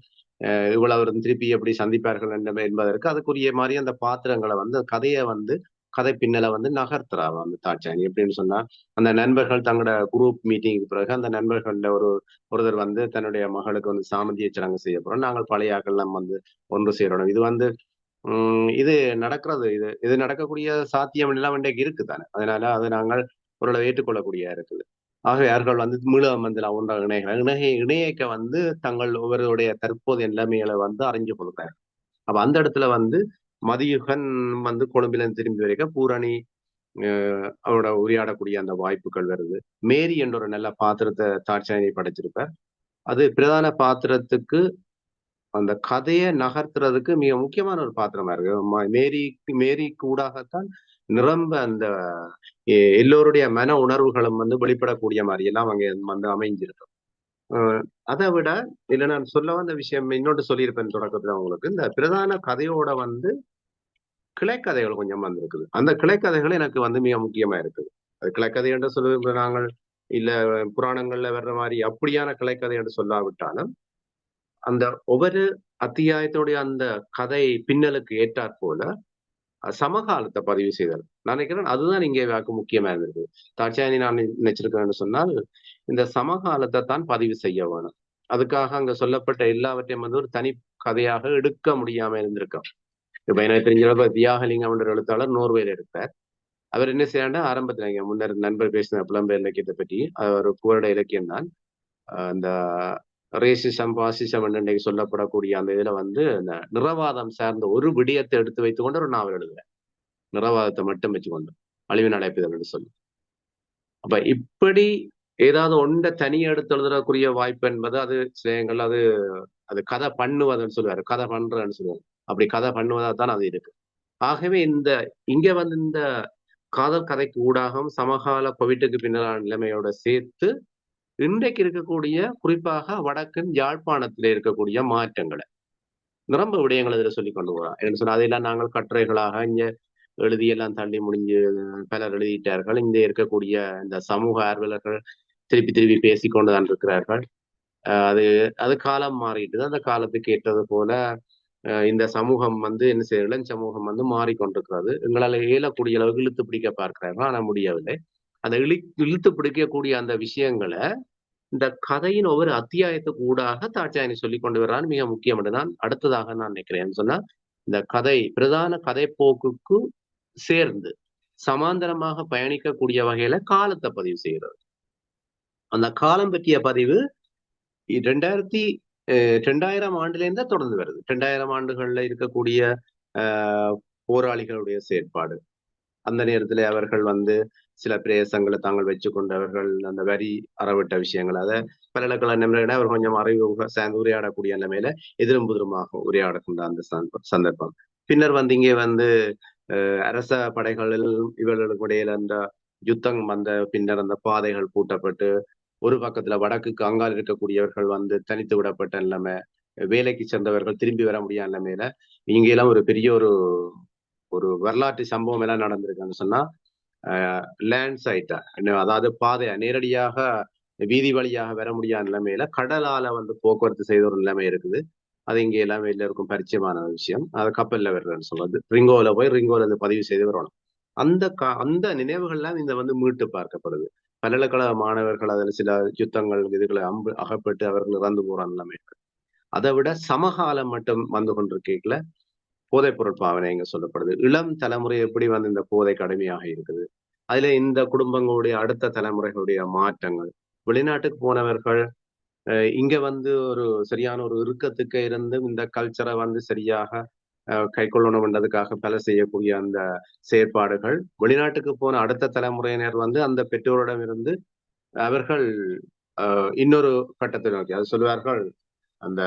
இவ்வளவு திருப்பி எப்படி சந்திப்பார்கள் என்பதற்கு அதுக்குரிய மாதிரி அந்த பாத்திரங்களை வந்து கதையை வந்து கதை பின்னலை வந்து நகர்த்துறா அந்த தாட்சாயணி எப்படின்னு சொன்னா அந்த நண்பர்கள் தங்களோட குரூப் மீட்டிங்க்கு பிறகு அந்த நண்பர்கள்ல ஒருத்தர் வந்து தன்னுடைய மகளுக்கு வந்து சாமந்திய சடங்கு செய்ய போறோம் நாங்கள் பழையாக்கள் நம்ம வந்து ஒன்று சேரணும் இது வந்து இது நடக்கிறது இது நடக்கக்கூடிய சாத்தியம் எல்லாம் இன்றைக்கு இருக்குதானே அதனால அதை நாங்கள் ஓரளவு ஏற்றுக்கொள்ளக்கூடிய இருக்குது ஆகவே அவர்கள் வந்து மீள ஒன்றாக இணையக்க வந்து தங்கள் ஒவ்வொருடைய தற்போதைய நிலைமைகளை வந்து அறிஞ்சு கொள்கிறார் அப்ப அந்த இடத்துல வந்து மதியுகன் வந்து கொழும்பில திரும்பி வரைக்க பூரணி அவரோட உரையாடக்கூடிய அந்த வாய்ப்புகள் வருது. மேரி என்ற ஒரு நல்ல பாத்திரத்தை தாட்சாயணி படைச்சிருப்பார். அது பிரதான பாத்திரத்துக்கு அந்த கதையை நகர்த்துறதுக்கு மிக முக்கியமான ஒரு பாத்திரமா இருக்கு. மேரி கூடாகத்தான் நிரம்ப அந்த எல்லோருடைய மன உணர்வுகளும் வந்து வெளிப்படக்கூடிய மாதிரி எல்லாம் அங்க வந்து அமைஞ்சிருக்கும். அதை விட இல்ல நான் சொல்ல வந்த விஷயம் இன்னொன்று சொல்லியிருப்பேன் தொடக்கத்துல உங்களுக்கு. இந்த பிரதான கதையோட வந்து கிளைக்கதைகள் கொஞ்சம் வந்திருக்குது. அந்த கிளைக்கதைகள் எனக்கு வந்து மிக முக்கியமா இருக்குது. அது கிளைக்கதை என்று சொல்வது நாங்கள் இல்ல புராணங்கள்ல வர்ற மாதிரி அப்படியான கிளைக்கதை என்று சொல்லாவிட்டாலும், அந்த ஒவ்வொரு அத்தியாயத்துடைய அந்த கதை பின்னலுக்கு ஏற்றாற் போல சமகாலத்தை பதிவு செய்தல். நான் நினைக்கிறேன் அதுதான் இங்கே வாக்கு முக்கியமா இருந்திருக்கு. தாட்சாயணி நான் நினைச்சிருக்கேன்னு சொன்னால், இந்த சமகாலத்தை தான் பதிவு செய்ய வேணும். அதுக்காக அங்க சொல்லப்பட்ட எல்லாவற்றையும் வந்து ஒரு தனி கதையாக எடுக்க முடியாம இருந்திருக்கும். இப்ப எனக்கு தெரிஞ்ச தியாகலிங்கம் என்ற எழுத்தாளர் நோர்வேல இருப்பார். அவர் என்ன செய்யறாருன்னா ஆரம்பத்துல இங்க முன்னர் நண்பர் பேசின புலம்பெயர் இலக்கியத்தை பற்றி ஒரு புகழோட இலக்கியம் தான். அந்த ரேசிசம் பாசிசம் என்று இன்னைக்கு சொல்லப்படக்கூடிய அந்த இதுல வந்து இந்த நிறவாதம் சார்ந்த ஒரு விடயத்தை எடுத்து வைத்துக் கொண்டு ஒரு நாவல் எழுதுவேன். நிறவாதத்தை மட்டும் வச்சுக்கொண்டு அழிவின் அழைப்புதல் என்று சொல்லி. அப்ப இப்படி ஏதாவது ஒன்றை தனியா எடுத்து எழுதுறக்கூடிய வாய்ப்பு என்பது அது சிலங்கள் அது அது கதை பண்ணுவதுன்னு சொல்லுவாரு. கதை பண்றேன்னு சொல்லுவாரு. அப்படி கதை பண்ணுவதா தான் அது இருக்கு. ஆகவே இங்க வந்து இந்த காதல் கதைக்கு ஊடாகவும் சமகால கோவிட்டுக்கு பின்னரான நிலைமையோட சேர்த்து இன்றைக்கு இருக்கக்கூடிய குறிப்பாக வடக்கின் யாழ்ப்பாணத்திலே இருக்கக்கூடிய மாற்றங்களை நிரம்ப விடயங்கள் இதுல சொல்லி கொண்டு போறான். என்ன சொன்னா அதையெல்லாம் நாங்கள் கட்டுரைகளாக இங்க எழுதியெல்லாம் தள்ளி முடிஞ்சு பலர் எழுதிட்டார்கள். இங்க இருக்கக்கூடிய இந்த சமூக ஆர்வலர்கள் திருப்பி திருப்பி பேசிக்கொண்டுதான் இருக்கிறார்கள். அது அது காலம் மாறிட்டு அந்த காலத்துக்கு ஏற்றது போல இந்த சமூகம் வந்து என்ன செய்ய இளம் சமூகம் வந்து மாறிக்கொண்டிருக்கிறது. எங்களால் இயலக்கூடிய அளவுக்கு இழுத்து பிடிக்க பார்க்கிறார்கள், ஆனா முடியவில்லை. அந்த இழுத்து பிடிக்கக்கூடிய அந்த விஷயங்களை இந்த கதையின் ஒவ்வொரு அத்தியாயத்துக்கு ஊடாக தாட்சாயணி சொல்லிக் கொண்டு வர்றான்னு மிக முக்கியம் என்று நான் அடுத்ததாக நான் நினைக்கிறேன். சொன்னா இந்த கதை பிரதான கதை போக்குக்கு சேர்ந்து சமாந்தரமாக பயணிக்கக்கூடிய வகையில காலத்தை பதிவு செய்கிறது. அந்த காலம் பற்றிய பதிவு 2000 ஆண்டுல இருந்தே தொடர்ந்து வருது. 2000 ஆண்டுகள்ல இருக்கக்கூடிய போராளிகளுடைய செயற்பாடு. அந்த நேரத்துல அவர்கள் வந்து சில பிரேசங்களை தாங்கள் வச்சு கொண்டவர்கள் அந்த வரி அறவிட்ட விஷயங்கள் அதை பல்கலைக்கழக நிலையில அவர் கொஞ்சம் அறிவு சேர்ந்து உரையாடக்கூடிய நிலைமையில எதிரும் புதிருமாக உரையாடக்கூடிய அந்த சந்தர்ப்பம். பின்னர் வந்து இங்கே வந்து அரச படைகளில் இவர்களுக்கு இடையில அந்த யுத்தம் வந்த பின்னர் அந்த பாதைகள் பூட்டப்பட்டு ஒரு பக்கத்துல வடக்குக்கு அங்கால் இருக்கக்கூடியவர்கள் வந்து தனித்து விடப்பட்ட நிலைமை, வேலைக்கு சென்றவர்கள் திரும்பி வர முடியாத நிலைமையில இங்கெல்லாம் ஒரு பெரிய ஒரு வரலாற்று சம்பவம் எல்லாம் நடந்திருக்குன்னு சொன்னா லேண்ட் சைட்டா அதாவது பாதையா நேரடியாக வீதி வழியாக வர முடியாத நிலைமையில கடலால வந்து போக்குவரத்து செய்த ஒரு நிலைமை இருக்குது. அது இங்கே எல்லாமே எல்லாருக்கும் பரிச்சயமான விஷயம். அது கப்பல்ல வர்றதுன்னு சொல்றது. ரிங்கோல போய் ரிங்கோல இருந்து பதிவு செய்து வரணும். அந்த நினைவுகள்லாம் இந்த வந்து மீட்டு பார்க்கப்படுது. பல்கலைக்கழக மாணவர்கள் அதில் சில யுத்தங்கள் இதுகளை அகப்பட்டு அவர்கள் இறந்து போற நிலைமை இருக்கு. அதை விட சமகாலம் மட்டும் வந்து கொண்டிருக்கல போதைப் பொருள் பாவனை இங்க சொல்லப்படுது. இளம் தலைமுறை எப்படி வந்து இந்த போதை கடுமையாக இருக்குது. அதுல இந்த குடும்பங்களுடைய அடுத்த தலைமுறைகளுடைய மாற்றங்கள், வெளிநாட்டுக்கு போனவர்கள் இங்க வந்து ஒரு சரியான ஒரு இறுக்கத்துக்கு இருந்து இந்த கல்ச்சரை வந்து சரியாக கை கொள்ளணும்ன்றதுக்காக பல செய்யக்கூடிய அந்த செயற்பாடுகள், வெளிநாட்டுக்கு போன அடுத்த தலைமுறையினர் வந்து அந்த பெற்றோரிடம் இருந்து அவர்கள் இன்னொரு கட்டத்தை நோக்கி அது சொல்வார்கள் அந்த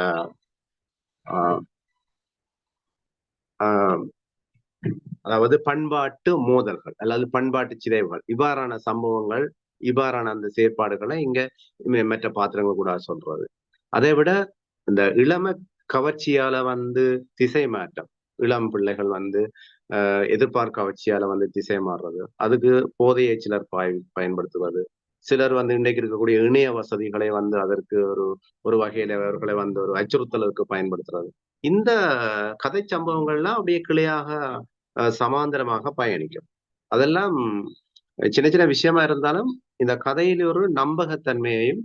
அதாவது பண்பாட்டு மோதல்கள் அல்லது பண்பாட்டு சிதைவுகள் இவ்வாறான சம்பவங்கள் இவ்வாறான அந்த செயற்பாடுகளை இங்க மற்ற பாத்திரங்கள் கூட சொல்றது. அதை விட இந்த இளம கவர்ச்சியால வந்து திசை மாற்றம், இளம் பிள்ளைகள் வந்து எதிர்பார்க்க கவர்ச்சியால வந்து திசை மாறுறது, அதுக்கு போதையை சிலர் பயன்படுத்துவது, சிலர் வந்து இன்றைக்கு இருக்கக்கூடிய இணைய வசதிகளை வந்து அதற்கு ஒரு வகையில அவர்களை வந்து ஒரு அச்சுறுத்தலுக்கு பயன்படுத்துறது. இந்த கதை சம்பவங்கள்லாம் அப்படியே கிளையாக சமாந்தரமாக பயணிக்கும். அதெல்லாம் சின்ன சின்ன விஷயமா இருந்தாலும் இந்த கதையில ஒரு நம்பகத்தன்மையையும்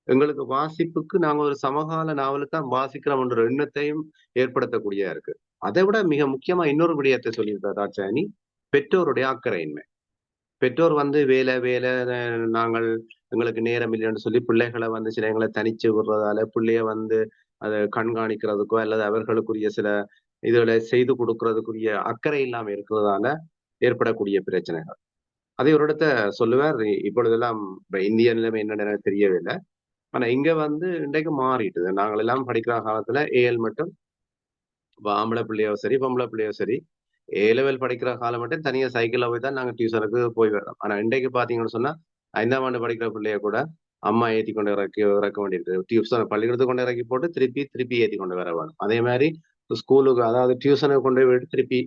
எங்களுக்கு வாசிப்புக்கு நாங்க ஒரு சமகால நாவலுக்கு வாசிக்கிறோம் என்ற எண்ணத்தையும் ஏற்படுத்தக்கூடியதா இருக்கு. அதை விட மிக முக்கியமா இன்னொரு விடயத்தை சொல்லியிருக்கார் ராஜாணி, பெற்றோருடைய அக்கறையின்மை. பெற்றோர் வந்து வேலை வேலை நாங்கள் எங்களுக்கு நேரம் இல்லைன்னு சொல்லி பிள்ளைகளை வந்து சில எங்களை தனிச்சு விடுறதால பிள்ளைய வந்து அதை கண்காணிக்கிறதுக்கோ அல்லது அவர்களுக்குரிய சில இதுகளை செய்து கொடுக்கறதுக்குரிய அக்கறை இல்லாம இருக்கிறதால ஏற்படக்கூடிய பிரச்சனைகள். அதே ஒரு இடத்த சொல்லுவார். இப்பொழுதெல்லாம் இப்ப இந்திய நிலைமை என்னன்னு எனக்கு தெரியவில்லை. ஆனா இங்க வந்து இன்றைக்கு மாறிட்டுது. நாங்கள் எல்லாம் படிக்கிற காலத்துல ஏஎல் மட்டும் ஆம்பளை பிள்ளையோ சரி, பொம்பளை பிள்ளையோ சரி, ஏ லெவல் படிக்கிற காலம் மட்டும் தனியா சைக்கிள்ல போய் தான் நாங்க டியூஷனுக்கு போய் வர்றோம். ஆனா இன்றைக்கு பாத்தீங்கன்னு சொன்னா 5ஆம் ஆண்டு படிக்கிற பிள்ளைய கூட அம்மா ஏத்தி கொண்டு இறக்க வேண்டியிருக்கு. டியூஷன் பள்ளிக்கூடத்துக்கு கொண்டு இறக்கி போட்டு திருப்பி ஏத்தி கொண்டு வர வேணும். அதே மாதிரி ஸ்கூலுக்கு அதாவது டியூஷனுக்கு கொண்டு போய் விட்டு திருப்பி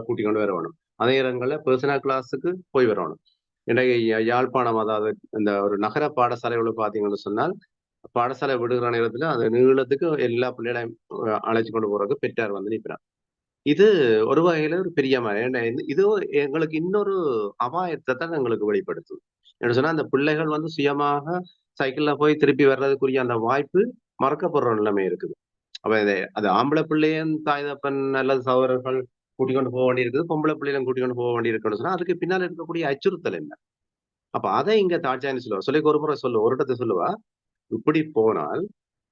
கூட்டி கொண்டு வர வேணும். அதே இடங்கள்ல பர்சனல் கிளாஸுக்கு போய் வரணும். இன்றைக்கு யாழ்ப்பாணம் அதாவது இந்த ஒரு நகர பாடசாலைகளை பார்த்தீங்கன்னு சொன்னால் பாடசாலை விடுகிற நேரத்துல அந்த நீளத்துக்கு எல்லா பிள்ளைகளையும் அழைச்சு கொண்டு போறதுக்கு பெற்றார் வந்து நிற்கிறார். இது ஒரு வகையில ஒரு பெரிய இது எங்களுக்கு இன்னொரு அபாயத்தை தான் எங்களுக்கு வெளிப்படுத்துது. என்ன சொன்னா அந்த பிள்ளைகள் வந்து சுயமாக சைக்கிள்ல போய் திருப்பி வர்றதுக்குரிய அந்த வாய்ப்பு மறக்கப்படுற நிலைமை இருக்குது. அப்ப அது ஆம்பளை பிள்ளையும் தாய் தப்பன் அல்லது சகோதரர்கள் கூட்டிக் கொண்டு போக வேண்டியிருக்குது, பொம்பளை பிள்ளைகளும் கூட்டிக் கொண்டு போக வேண்டியிருக்குன்னு சொன்னா அதுக்கு பின்னால் இருக்கக்கூடிய அச்சுறுத்தல் என்ன? அப்ப அதை இங்க தாட்சாயணி சொல்லுவா. சொல்லி ஒரு முறை சொல்லுவா, ஒரு இடத்தை சொல்லுவா, இப்படி போனால்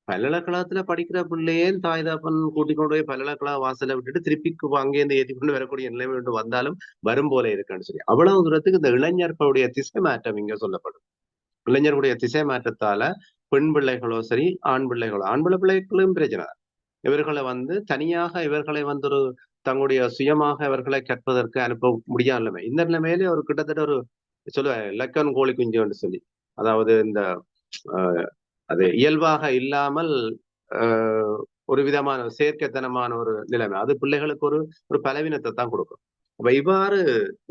பல்கலைக்கழகத்துல படிக்கிற பிள்ளையே தாய் தகப்பன் கூட்டிக் கொண்டு போய் பல்கலைக்கழக வாசலை விட்டுட்டு திருப்பி அங்கேருந்து ஏத்தி கொண்டு வரக்கூடிய நிலைமை ஒன்று வந்தாலும் வரும் போல இருக்கான்னு சொல்லி அவ்வளவு தூரத்துக்கு இந்த இளைஞர்களுடைய திசை மாற்றம் இங்க சொல்லப்படும். இளைஞர்களுடைய திசை மாற்றத்தால பெண் பிள்ளைகளோ சரி, ஆண் பிள்ளைகளோ ஆண் பிள்ளைகளும் பிரச்சனை. இவர்களை வந்து தனியாக இவர்களை வந்து ஒரு தங்களுடைய சுயமாக இவர்களை கற்பதற்கு அனுப்ப முடியாத நிலைமை. இந்த நிலைமையிலே ஒரு கிட்டத்தட்ட ஒரு சொல்லுவேன் லக்கன் கோழி குஞ்சு சொல்லி அதாவது இந்த அது இயல்பாக இல்லாமல் ஒரு விதமான செயற்கைத்தனமான ஒரு நிலைமை. அது பிள்ளைகளுக்கு ஒரு ஒரு பலவீனத்தை தான் கொடுக்கும். அப்ப இவ்வாறு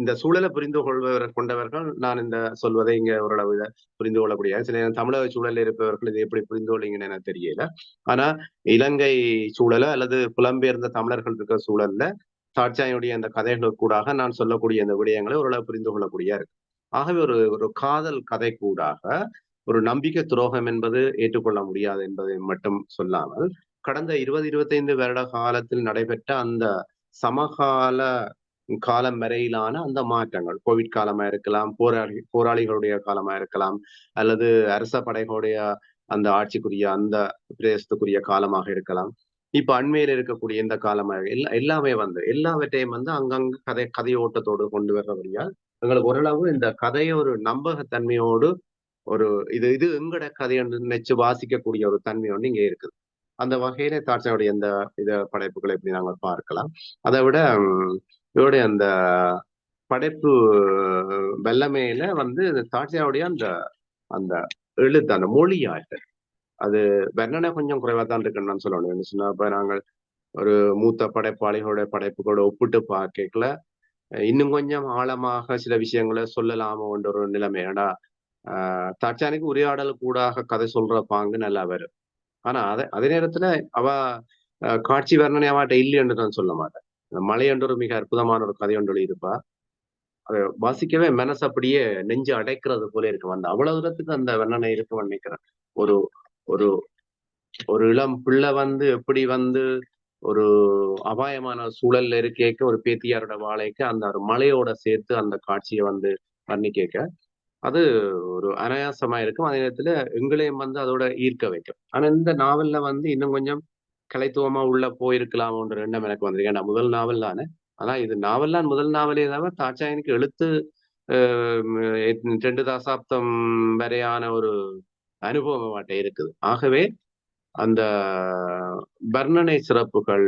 இந்த சூழலை புரிந்து கொண்டவர்கள் நான் இந்த சொல்வதை இங்க ஓரளவு புரிந்து கொள்ளக்கூடிய சில தமிழக சூழலில் இருப்பவர்கள் இதை எப்படி புரிந்து கொள்ளீங்கன்னு எனக்கு தெரியல. ஆனா இலங்கை சூழல அல்லது புலம்பெயர்ந்த தமிழர்கள் இருக்கிற சூழல்ல தாட்சாயினுடைய அந்த கதைகள் கூடாக நான் சொல்லக்கூடிய இந்த விடயங்களை ஓரளவு புரிந்து கொள்ளக்கூடிய இருக்கு. ஆகவே ஒரு ஒரு காதல் கதை கூடாக ஒரு நம்பிக்கை துரோகம் என்பது ஏற்றுக்கொள்ள முடியாது என்பதை மட்டும் சொல்லாமல் கடந்த 20-25 வருட காலத்தில் நடைபெற்ற அந்த சமகால காலம் வரையிலான அந்த மாற்றங்கள் கோவிட் காலமா இருக்கலாம், போராளிகளுடைய காலமா இருக்கலாம், அல்லது அரச படைகளுடைய அந்த ஆட்சிக்குரிய அந்த பிரதேசத்துக்குரிய காலமாக இருக்கலாம். இப்ப அண்மையில் இருக்கக்கூடிய இந்த காலமாக எல்லாமே வந்து எல்லாவற்றையும் வந்து அங்கங்க கதையோட்டத்தோடு கொண்டு வர்றபடியால் எங்களுக்கு ஓரளவு இந்த கதையை ஒரு நம்பகத்தன்மையோடு ஒரு இது இது எங்கட கதை என்று நினைச்சு வாசிக்கக்கூடிய ஒரு தன்மை ஒன்று இங்கே இருக்குது. அந்த வகையில தாட்சாவுடைய இந்த படைப்புகளை இப்படி நாங்கள் பார்க்கலாம். அதை விட இவருடைய அந்த படைப்பு வெள்ளமையில வந்து தாட்சாவுடைய அந்த அந்த எழுத்து அந்த மொழியாற்றல் அது வர்ணனை கொஞ்சம் குறைவா தான் இருக்குன்னு நான் சொல்லணும். என்ன சொன்னா இப்ப நாங்கள் ஒரு மூத்த படைப்பாளிகளுடைய படைப்புகளோட ஒப்பிட்டு பார்க்கல இன்னும் கொஞ்சம் ஆழமாக சில விஷயங்களை சொல்லலாமோன்ற ஒரு நிலைமை. ஏன்னா தற்சானிக்கு உரையாடல் கூடாக கதை சொல்ற பாங்கு நல்லா வரும். ஆனா அதே நேரத்துல அவ காட்சி வர்ணனை அவாட்ட இல்லைன்னு நான் சொல்ல மாட்டேன். மலை என்ற ஒரு மிக அற்புதமான ஒரு கதை ஒன்று இருப்பா. அதை வாசிக்கவே மனசு அப்படியே நெஞ்சு அடைக்கிறது போல இருக்கு. அந்த அவ்வளவு தூரத்துக்கு அந்த வர்ணனை இருக்குன்னு நினைக்கிறேன். ஒரு ஒரு ஒரு இளம் பிள்ளை வந்து எப்படி வந்து ஒரு அபாயமான சூழல்ல இருக்கேக்க ஒரு பேத்தியாரோட வாழைக்கு அந்த ஒரு மலையோட சேர்த்து அந்த காட்சியை வந்து வர்ணிக்க அது ஒரு அனாயாசமா இருக்கும். அதே நேரத்துல எங்களையும் வந்து அதோட ஈர்க்க வைக்கும். ஆனா இந்த நாவல்ல வந்து இன்னும் கொஞ்சம் கலைத்துவமா உள்ள போயிருக்கலாமோன்ற எண்ணம் எனக்கு வந்திருக்கு. ஏன்னா முதல் நாவல் தானே. ஆனா இது நாவல்லாம் முதல் நாவலே தவிர தாட்சாயணிக்கு எழுத்து 2 தசாப்தம் வரையான ஒரு அனுபவம் அவட்ட இருக்குது. ஆகவே அந்த வர்ணனை சிறப்புகள்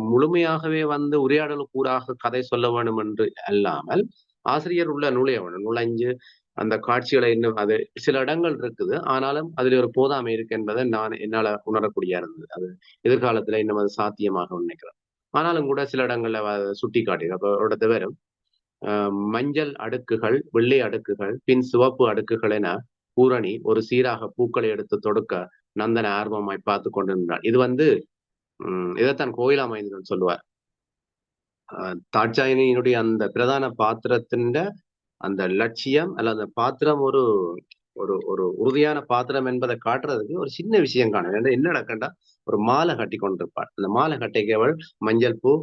முழுமையாகவே வந்து உரையாடலுக்கூடாக கதை சொல்ல வேண்டும் என்று அல்லாமல் ஆசிரியர் உள்ள நுழைய வேணும். நுழைஞ்சு அந்த காட்சிகளை இன்னும் அது சில இடங்கள் இருக்குது. ஆனாலும் அதுல ஒரு போதாமை இருக்கு என்பதை நான் என்னால உணரக்கூடிய இருந்தது. அது எதிர்காலத்துல இன்னும் அது சாத்தியமாக நினைக்கிறேன். ஆனாலும் கூட சில இடங்கள்ல சுட்டி காட்டி அப்ப ஒரு இடத்து வரும் மஞ்சள் அடுக்குகள், வெள்ளை அடுக்குகள், பின் சிவப்பு அடுக்குகள் என பூரணி ஒரு சீராக பூக்களை எடுத்து தொடுக்க நந்தன ஆர்வமாய் பார்த்து கொண்டிருந்தார். இது வந்து இதைத்தான் கோயிலாமைந்தன் சொல்லுவார். தாட்சாயினியினுடைய அந்த பிரதான பாத்திரத்தின் அந்த லட்சியம் அல்ல அந்த பாத்திரம் ஒரு ஒரு ஒரு உறுதியான பாத்திரம் என்பதை காட்டுறதுக்கு ஒரு சின்ன விஷயம் காணும். என்ன நடக்கண்டா ஒரு மாலை கட்டி கொண்டிருப்பாள். அந்த மாலை கட்டைக்கு அவள் மஞ்சள் பூ,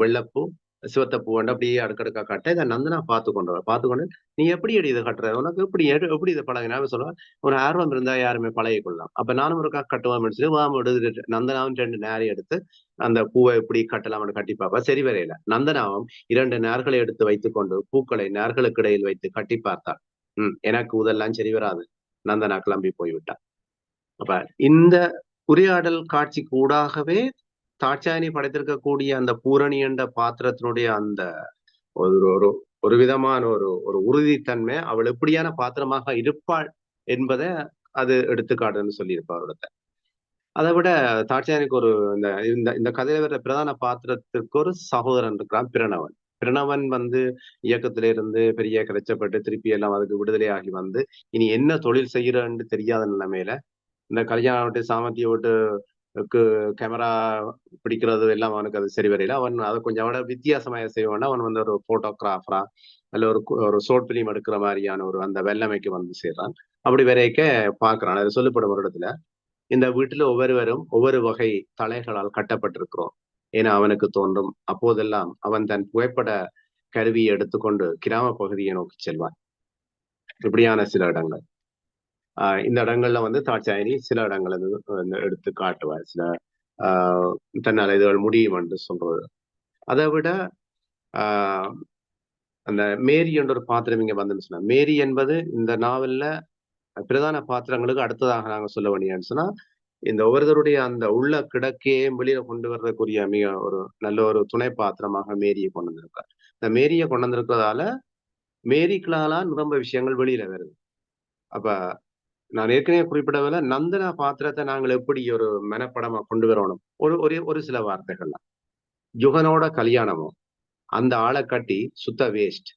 வெள்ளப்பூ, சிவத்த பூவண்டு அப்படியே அடுக்கடுக்கா கட்ட இதை நந்தனா பார்த்து கொண்டு நீ எப்படி அடி இதை கட்டுற உனக்கு எப்படி இதை பழகினா சொல்லுவேன் ஒரு ஆர்வம் இருந்தா யாருமே பழகி கொள்ளலாம் அப்ப நானும் ஒரு கட்டுவான் சொல்லி வாம எடுத்து நந்தனாவும் 2 நேரை எடுத்து அந்த பூவை எப்படி கட்டலாம்னு கட்டி பார்ப்பா சரி வரையில நந்தனாவும் 2 நேர்களை எடுத்து வைத்துக் கொண்டு பூக்களை நேர்களுக்கு இடையில் வைத்து கட்டி பார்த்தாள் எனக்கு இதெல்லாம் சரி வராது நந்தனா கிளம்பி போய்விட்டான் அப்ப இந்த உரையாடல் காட்சி கூடாகவே தாட்சாயணி படைத்திருக்கக்கூடிய அந்த பூரணி என்ற பாத்திரத்தினுடைய அந்த ஒரு ஒரு ஒரு விதமான ஒரு ஒரு உறுதித்தன்மை அவள் எப்படியான பாத்திரமாக இருப்பாள் என்பதை அது எடுத்துக்காட்டுன்னு சொல்லியிருப்பார் அவர்கிட்ட அதை விட தாட்சாயணிக்கு ஒரு இந்த இந்த கதையில வர பிரதான பாத்திரத்திற்கு ஒரு சகோதரன் இருக்கிறான் பிரணவன் பிரணவன் இயக்கத்தில இருந்து பெரிய கிடைச்சப்பட்டு திருப்பி எல்லாம் அதுக்கு விடுதலை ஆகி இனி என்ன தொழில் செய்யறன்னு தெரியாத நிலைமையில இந்த கல்யாணம் விட்டு சாமத்தியை விட்டு கேமரா பிடிக்கிறது எல்லாம் அவனுக்கு அது சரி வரையில அவன் அதை கொஞ்சம் விட வித்தியாசமாக செய்வான் அவன் ஒரு போட்டோகிராஃபரா அல்ல ஒரு ஷோர்ட் பிலிம் எடுக்கிற மாதிரியான ஒரு அந்த வெள்ளமைக்கு சேர்றான் அப்படி வரைக்க பாக்குறான் அது சொல்லப்படும் ஒரு இடத்துல இந்த வீட்டுல ஒவ்வொருவரும் ஒவ்வொரு வகை தலைகளால் கட்டப்பட்டிருக்கிறோம் ஏன்னா அவனுக்கு தோன்றும் அப்போதெல்லாம் அவன் தன் புகைப்பட கருவியை எடுத்துக்கொண்டு கிராம பகுதியை நோக்கி செல்வான் இப்படியான சில இடங்கள் இந்த இடங்கள்ல தாட்சாயணி சில இடங்களை எடுத்து காட்டுவார் சில தன்னால் இதுகள் முடியும் என்று சொல்றது அதை விட அந்த மேரி என்ற ஒரு பாத்திரம் இங்க சொன்னா மேரி என்பது இந்த நாவல்ல பிரதான பாத்திரங்களுக்கு அடுத்ததாக நாங்க சொல்ல வேண்டியன்னு சொன்னா இந்த ஒவ்வொருத்தருடைய அந்த உள்ள கிடக்கையே வெளியில கொண்டு வர்றதுக்குரிய மிக ஒரு நல்ல ஒரு துணை பாத்திரமாக மேரியை கொண்டு வந்திருக்கார் இந்த மேரியை கொண்டு வந்திருக்கிறதால மேரிக்களால ரொம்ப விஷயங்கள் வெளியில வருது அப்ப நான் ஏற்கனவே குறிப்பிடவில்லை நந்தனா பாத்திரத்தை நாங்கள் எப்படி ஒரு மெனப்படமா கொண்டு வரணும் ஒரு சில வார்த்தைகள்லாம் யுகனோட கல்யாணமும் அந்த ஆளை கட்டி சுத்த வேஸ்ட்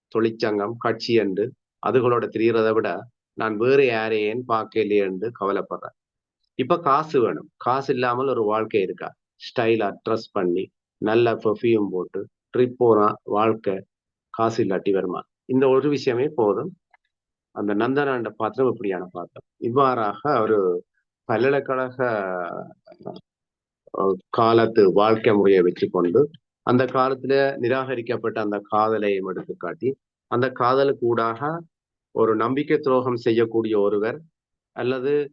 தொழிற்சங்கம் கட்சி என்று அதுகளோட தெரியறதை விட நான் வேறு யாரையேன்னு பார்க்கலையே என்று கவலைப்படுறேன் இப்ப காசு வேணும் காசு இல்லாமல் ஒரு வாழ்க்கை இருக்கா ஸ்டைலா ட்ரெஸ் பண்ணி நல்ல பெர்ஃபியூம் போட்டு ட்ரிப் போனா வாழ்க்கை காசு இல்லாட்டி வருமா இந்த ஒரு விஷயமே போதும் அந்த நந்தனாண்ட பாத்திரம் இப்படியான பாத்திரம் இவ்வாறாக ஒரு பல்கலைக்கழக காலத்து வாழ்க்கை முறையை வச்சு கொண்டு அந்த காலத்துல நிராகரிக்கப்பட்ட அந்த காதலையும் எடுத்துக்காட்டி அந்த காதலுக்கு ஊடாக ஒரு நம்பிக்கை துரோகம் செய்யக்கூடிய ஒருவர் அல்லது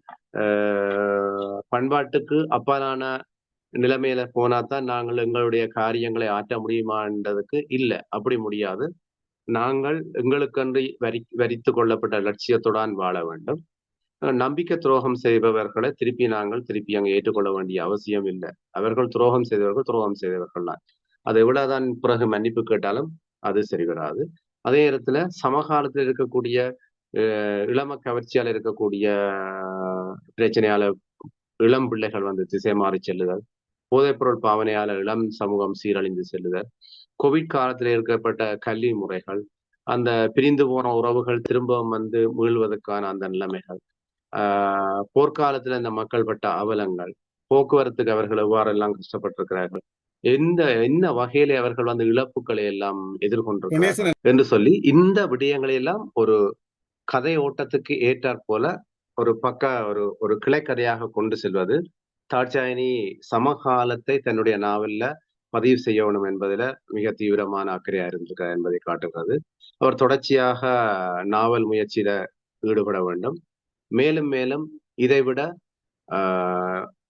பண்பாட்டுக்கு அப்பாலான நிலைமையில போனாதான் நாங்கள் எங்களுடைய காரியங்களை ஆற்ற முடியுமான்றதுக்கு இல்லை அப்படி முடியாது நாங்கள் எங்களுக்கன்று வரித்து கொள்ளப்பட்ட லட்சியத்துடன் வாழ வேண்டும் நம்பிக்கை துரோகம் செய்பவர்களை திருப்பி அங்கே ஏற்றுக்கொள்ள வேண்டிய அவசியம் இல்லை அவர்கள் துரோகம் செய்தவர்கள் தான் அதை எவ்வளவுதான் பிறகு மன்னிப்பு கேட்டாலும் அது சரி வராது அதே நேரத்துல சமகாலத்தில் இருக்கக்கூடிய இளம கவர்ச்சியால் இருக்கக்கூடிய பிரச்சனையால இளம் பிள்ளைகள் திசை மாறி செல்லுதல் போதைப்பொருள் பாவனையால இளம் சமூகம் சீரழிந்து செல்லுதல் கோவிட் காலத்தில் ஏற்கப்பட்ட கல்வி முறைகள் அந்த பிரிந்து போன உறவுகள் திரும்ப மீள்வதற்கான அந்த நிலைமைகள் போர்க்காலத்துல இந்த மக்கள் பட்ட அவலங்கள் போக்குவரத்துக்கு அவர்கள் எவ்வாறெல்லாம் கஷ்டப்பட்டிருக்கிறார்கள் என்ன வகையில அவர்கள் இழப்புகளை எல்லாம் எதிர்கொண்டிருக்கிறார்கள் என்று சொல்லி இந்த விடயங்களை எல்லாம் ஒரு கதை ஓட்டத்துக்கு ஏற்றாற் போல ஒரு ஒரு கிளைக்கதையாக கொண்டு செல்வது தாட்சாயணி சமகாலத்தை தன்னுடைய நாவல்ல பதிவு செய்யணும் என்பதில மிக தீவிரமான அக்கறையா இருந்திருக்கார் என்பதை காட்டுகிறது அவர் தொடர்ச்சியாக நாவல் முயற்சியில ஈடுபட வேண்டும் மேலும் மேலும் இதை விட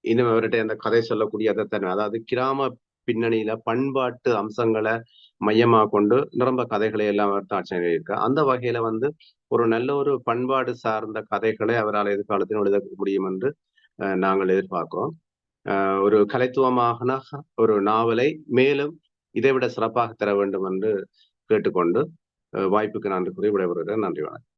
இன்னும் அவர்கிட்ட அந்த கதை சொல்லக்கூடிய அதத்தன்மை அதாவது கிராம பின்னணியில பண்பாட்டு அம்சங்களை மையமா கொண்டு நிரம்ப கதைகளை எல்லாம் அவர் தாட்சாயணி இருக்கு அந்த வகையில ஒரு நல்ல ஒரு பண்பாடு சார்ந்த கதைகளை அவரால் எதிர்காலத்தில் எழுத முடியும் என்று நாங்கள் எதிர்பார்க்கிறோம் ஒரு கலைத்துவமான ஒரு நாவலை மேலும் இதைவிட சிறப்பாக தர வேண்டும் என்று கேட்டுக்கொண்டு வாய்ப்புக்கு நன்றி கூறி விடைபெறுகிறேன். நன்றி, வணக்கம்.